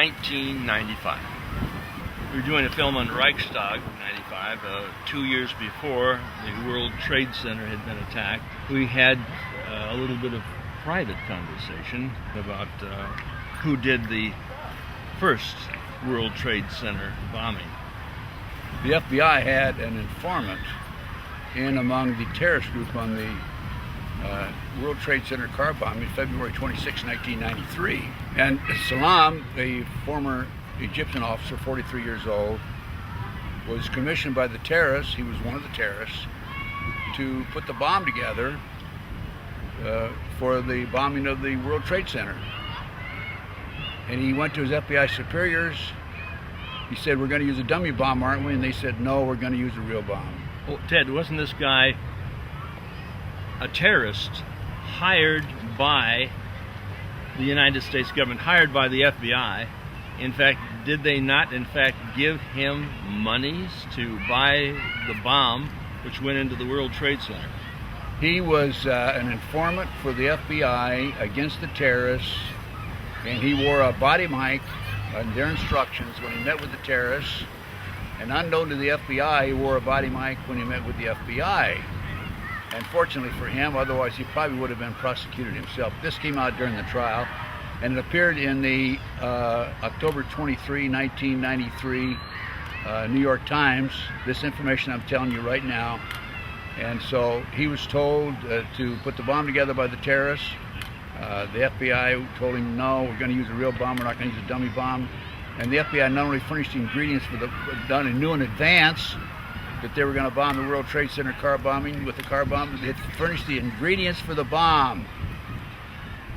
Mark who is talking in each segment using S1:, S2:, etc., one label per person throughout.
S1: 1995. We were doing a film on Reichstag, 95, 2 years before the World Trade Center had been attacked. We had a little bit of private conversation about who did the first World Trade Center bombing.
S2: The FBI had an informant in among the terrorist group on the World Trade Center car bombing February 26, 1993. And Salam, a former Egyptian officer, 43 years old, was commissioned by the terrorists, he was one of the terrorists, to put the bomb together for the bombing of the World Trade Center. And he went to his FBI superiors. He said, "We're going to use a dummy bomb, aren't we?" And they said, "No, we're going to use a real bomb."
S1: Well, Ted, wasn't this guy a terrorist hired by the United States government, hired by the FBI? In fact, did they not, in fact, give him monies to buy the bomb which went into the World Trade Center?
S2: He was an informant for the FBI against the terrorists, and he wore a body mic on their instructions when he met with the terrorists. And unknown to the FBI, he wore a body mic when he met with the FBI. And fortunately for him, otherwise he probably would have been prosecuted himself. This came out during the trial, and it appeared in the October 23, 1993 New York Times. This information I'm telling you right now. And so he was told to put the bomb together by the terrorists. The FBI told him, "No, we're going to use a real bomb, we're not going to use a dummy bomb." And the FBI not only furnished the ingredients for done and knew in advance that they were going to bomb the World Trade Center car bombing with the car bomb, they furnished the ingredients for the bomb.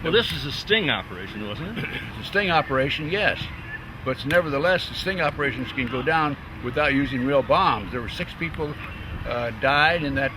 S1: Well, this is a sting operation, wasn't it?
S2: It's a sting operation, yes. But nevertheless, the sting operations can go down without using real bombs. There were 6 people died in that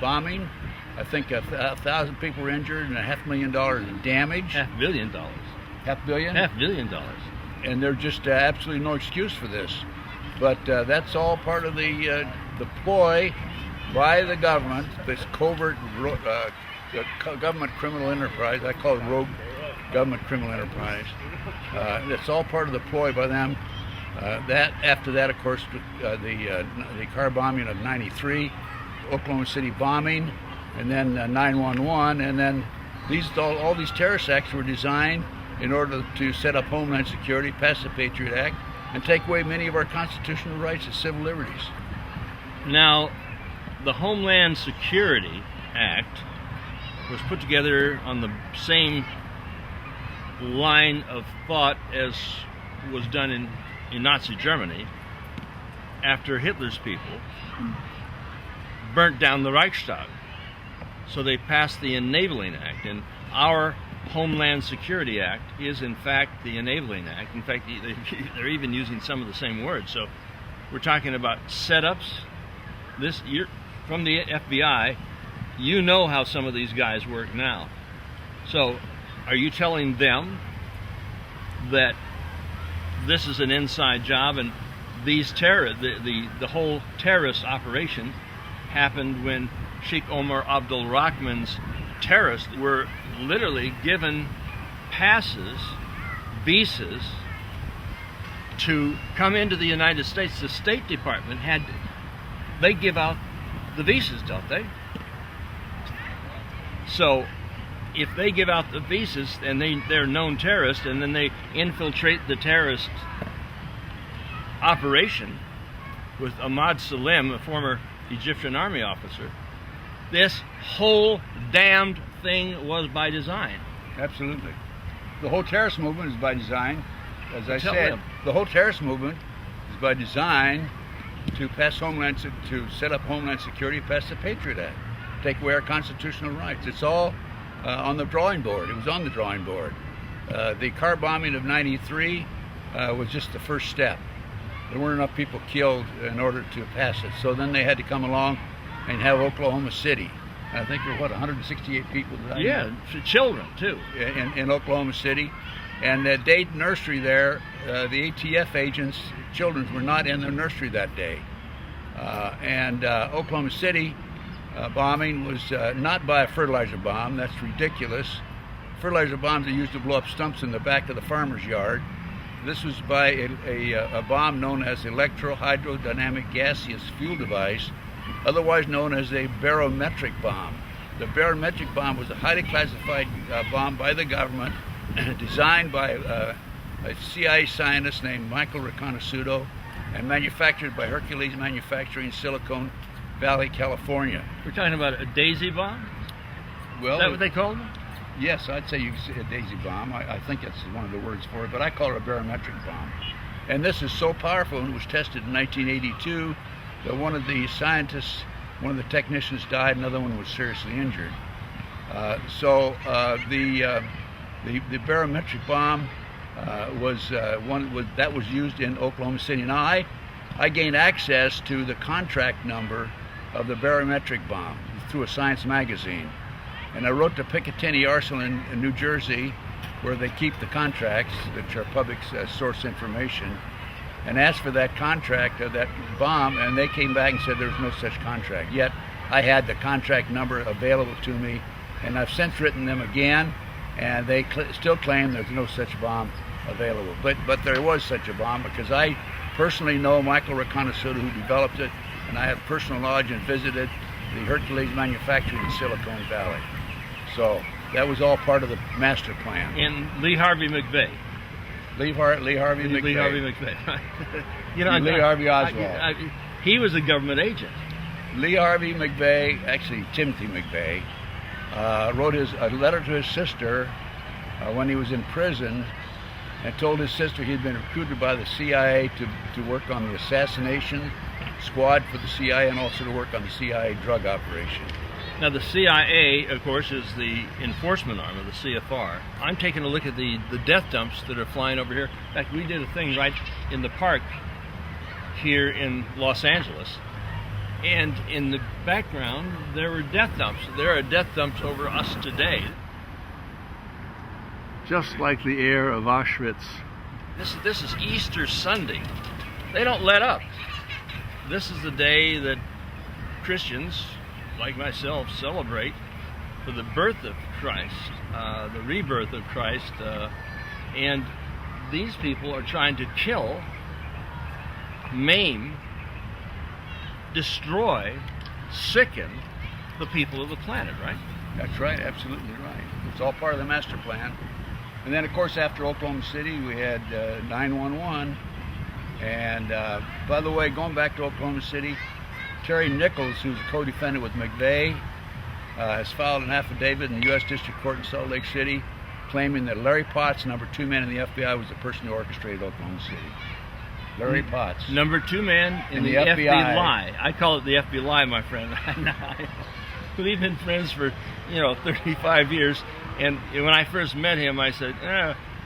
S2: bombing. I think 1,000 people were injured and $500,000 in damage.
S1: $500 million.
S2: $500 million?
S1: $500 million.
S2: And there's just absolutely no excuse for this. But that's all part of the ploy by the government, this covert government criminal enterprise. I call it rogue government criminal enterprise. It's all part of the ploy by them. After that, of course, the car bombing of '93, Oklahoma City bombing, and then 9/11, and then all these terrorist acts were designed in order to set up Homeland Security, pass the Patriot Act, and take away many of our constitutional rights and civil liberties.
S1: Now, the Homeland Security Act was put together on the same line of thought as was done in Nazi Germany after Hitler's people burnt down the Reichstag. So they passed the Enabling Act, and our Homeland Security Act is in fact the Enabling Act. In fact, they're even using some of the same words. So we're talking about setups. From the FBI, you know how some of these guys work now. So are you telling them that this is an inside job, and these the whole terrorist operation happened when Sheikh Omar Abdul Rahman's terrorists were literally given passes, visas, to come into the United States? The State Department they give out the visas, don't they? So if they give out the visas and they're known terrorists, and then they infiltrate the terrorist operation with Ahmad Salem, a former Egyptian army officer, this whole damned thing was by design.
S2: Absolutely. The whole terrorist movement is by design. As I said, the whole terrorist movement is by design to set up Homeland Security, pass the Patriot Act, take away our constitutional rights. It's all on the drawing board. It was on the drawing board. The car bombing of '93 was just the first step. There weren't enough people killed in order to pass it. So then they had to come along and have Oklahoma City. I think there were, 168 people died?
S1: Yeah, children too.
S2: In Oklahoma City. And at Dade Nursery there, the ATF agents, children were not in the nursery that day. Oklahoma City bombing was not by a fertilizer bomb. That's ridiculous. Fertilizer bombs are used to blow up stumps in the back of the farmer's yard. This was by a bomb known as electro-hydrodynamic gaseous fuel device, otherwise known as a barometric bomb. The barometric bomb was a highly classified bomb by the government, designed by a CIA scientist named Michael Riconosciuto, and manufactured by Hercules Manufacturing in Silicon Valley, California.
S1: We're talking about a daisy bomb?
S2: Well,
S1: Is that what they called them?
S2: yes, I'd say you could say a daisy bomb. I think that's one of the words for it, but I call it a barometric bomb. And this is so powerful, and it was tested in 1982, that one of the scientists, one of the technicians died, another one was seriously injured. The barometric bomb was that was used in Oklahoma City. Now I gained access to the contract number of the barometric bomb through a science magazine, and I wrote to Picatinny Arsenal in New Jersey, where they keep the contracts, which are public source information, and asked for that contract of that bomb, and they came back and said there was no such contract. Yet I had the contract number available to me, and I've since written them again, and they still claim there's no such bomb available. But there was such a bomb, because I personally know Michael Riconosciuto, who developed it, and I have personal knowledge and visited the Hercules Manufacturing in Silicon Valley. So that was all part of the master plan.
S1: And Lee Harvey McVeigh.
S2: Lee Harvey McVeigh.
S1: Lee Harvey McVeigh, right?
S2: Lee Harvey Oswald.
S1: He was a government agent.
S2: Lee Harvey McVeigh, actually Timothy McVeigh, wrote a letter to his sister when he was in prison, and told his sister he'd been recruited by the CIA to work on the assassination squad for the CIA, and also to work on the CIA drug operation.
S1: Now the CIA, of course, is the enforcement arm of the CFR. I'm taking a look at the death dumps that are flying over here. In fact, we did a thing right in the park here in Los Angeles, and in the background there were death dumps. There are death dumps over us today.
S3: Just like the air of Auschwitz.
S1: This is Easter Sunday. They don't let up. This is the day that Christians, like myself, celebrate for the birth of Christ, the rebirth of Christ, and these people are trying to kill, maim, destroy, sicken the people of the planet, right?
S2: That's right, absolutely right. It's all part of the master plan. And then, of course, after Oklahoma City, we had 911. And by the way, going back to Oklahoma City, Terry Nichols, who's a co-defendant with McVeigh, has filed an affidavit in the U.S. District Court in Salt Lake City, claiming that Larry Potts, number 2 man in the FBI, was the person who orchestrated Oklahoma City. Larry Potts.
S1: Number 2 man in the FBlie. I call it the FBlie, my friend. We've been friends for 35 years. And when I first met him, I said,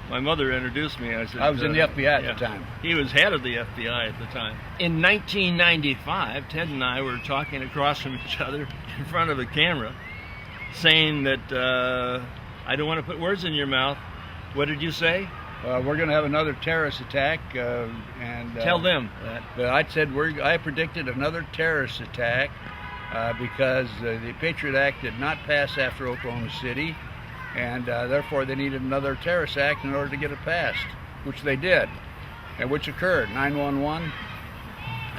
S1: my mother introduced me. I said,
S2: I was in the FBI at the time.
S1: He was head of the FBI at the time. In 1995, Ted and I were talking across from each other in front of a camera, saying that I don't want to put words in your mouth. What did you say?
S2: We're going to have another terrorist attack. And
S1: tell them that.
S2: But I predicted another terrorist attack because the Patriot Act did not pass after Oklahoma City. And therefore they needed another terrorist act in order to get it passed, which they did, and which occurred, 911.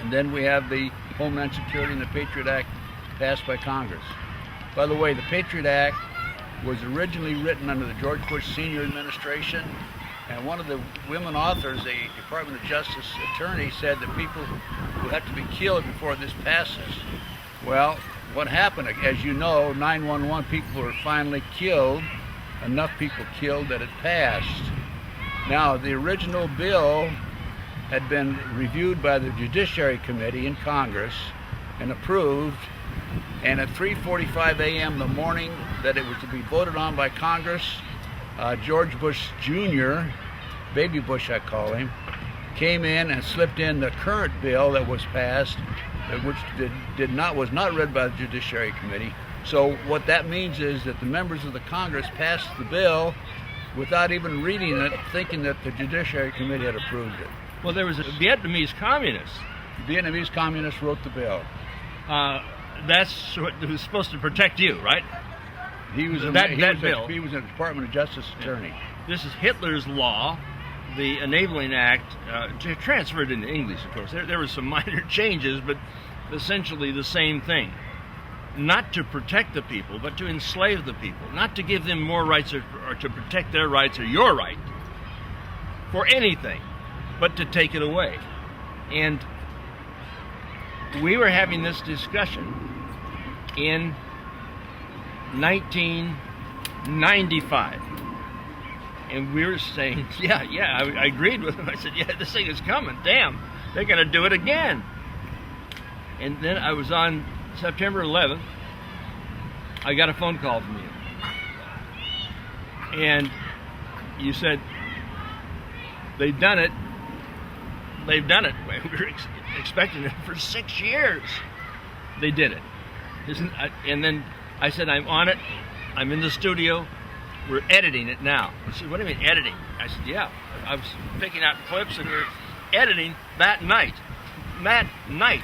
S2: And then we have the Homeland Security and the Patriot Act passed by Congress. By the way, the Patriot Act was originally written under the George Bush Senior administration, and one of the women authors, a Department of Justice attorney, said that people will have to be killed before this passes. Well, what happened, as you know, 911 people were finally killed, enough people killed that it passed. Now, the original bill had been reviewed by the Judiciary Committee in Congress and approved, and at 3:45 a.m. the morning that it was to be voted on by Congress, George Bush Jr., Baby Bush I call him, came in and slipped in the current bill that was passed, which was not read by the Judiciary Committee. So what that means is that the members of the Congress passed the bill without even reading it, thinking that the Judiciary Committee had approved it.
S1: Well, there was a Vietnamese communist.
S2: The Vietnamese communist wrote the bill.
S1: That's what was supposed to protect you, right?
S2: He was
S1: that bill.
S2: He was a Department of Justice attorney.
S1: This is Hitler's law the Enabling Act, transferred into English, of course. There were some minor changes, but essentially the same thing. Not to protect the people, but to enslave the people. Not to give them more rights or to protect their rights or your right for anything, but to take it away. And we were having this discussion in 1995. And we were saying, I agreed with him. I said, this thing is coming. Damn, they're going to do it again. And then I was on September 11th. I got a phone call from you. And you said, they've done it. They've done it. We were expecting it for 6 years. They did it. And then I said, I'm on it. I'm in the studio. We're editing it now. He said, what do you mean editing? I said, yeah. I was picking out clips and we're editing that night. That night.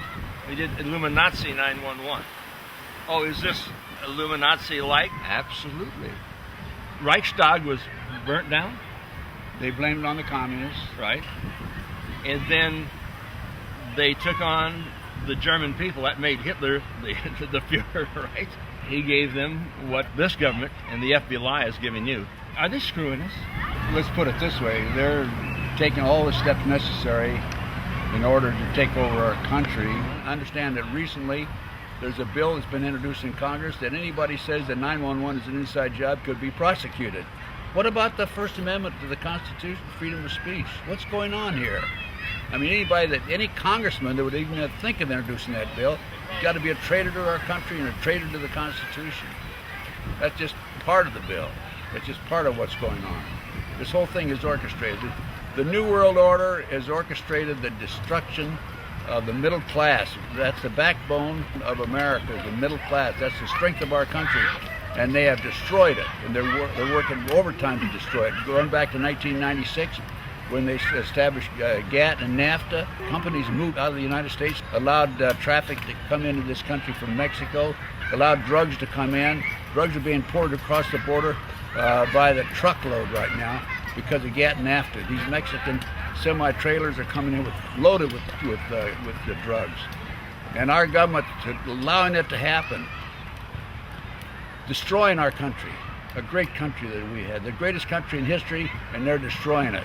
S1: We did Illuminati 911. Oh, is this Illuminati-like? Absolutely. Reichstag was burnt down.
S2: They blamed it on the communists.
S1: Right. And then they took on the German people. That made Hitler the Fuhrer, right? He gave them what this government and the FBlie is giving you. Are they screwing us?
S2: Let's put it this way. They're taking all the steps necessary in order to take over our country. I understand that recently there's a bill that's been introduced in Congress that anybody says that 911 is an inside job could be prosecuted. What about the First Amendment to the Constitution, freedom of speech? What's going on here? I mean, any congressman that would even think of introducing that bill got to be a traitor to our country and a traitor to the Constitution. That's just part of the bill. That's just part of what's going on. This whole thing is orchestrated. The New World Order has orchestrated the destruction of the middle class. That's the backbone of America, the middle class. That's the strength of our country. And they have destroyed it. And they're working overtime to destroy it. Going back to 1996, when they established GATT and NAFTA, companies moved out of the United States, allowed traffic to come into this country from Mexico, allowed drugs to come in. Drugs are being poured across the border by the truckload right now because of GATT and NAFTA. These Mexican semi-trailers are coming in loaded with the drugs. And our government allowing it to happen, destroying our country, a great country that we had, the greatest country in history, and they're destroying it.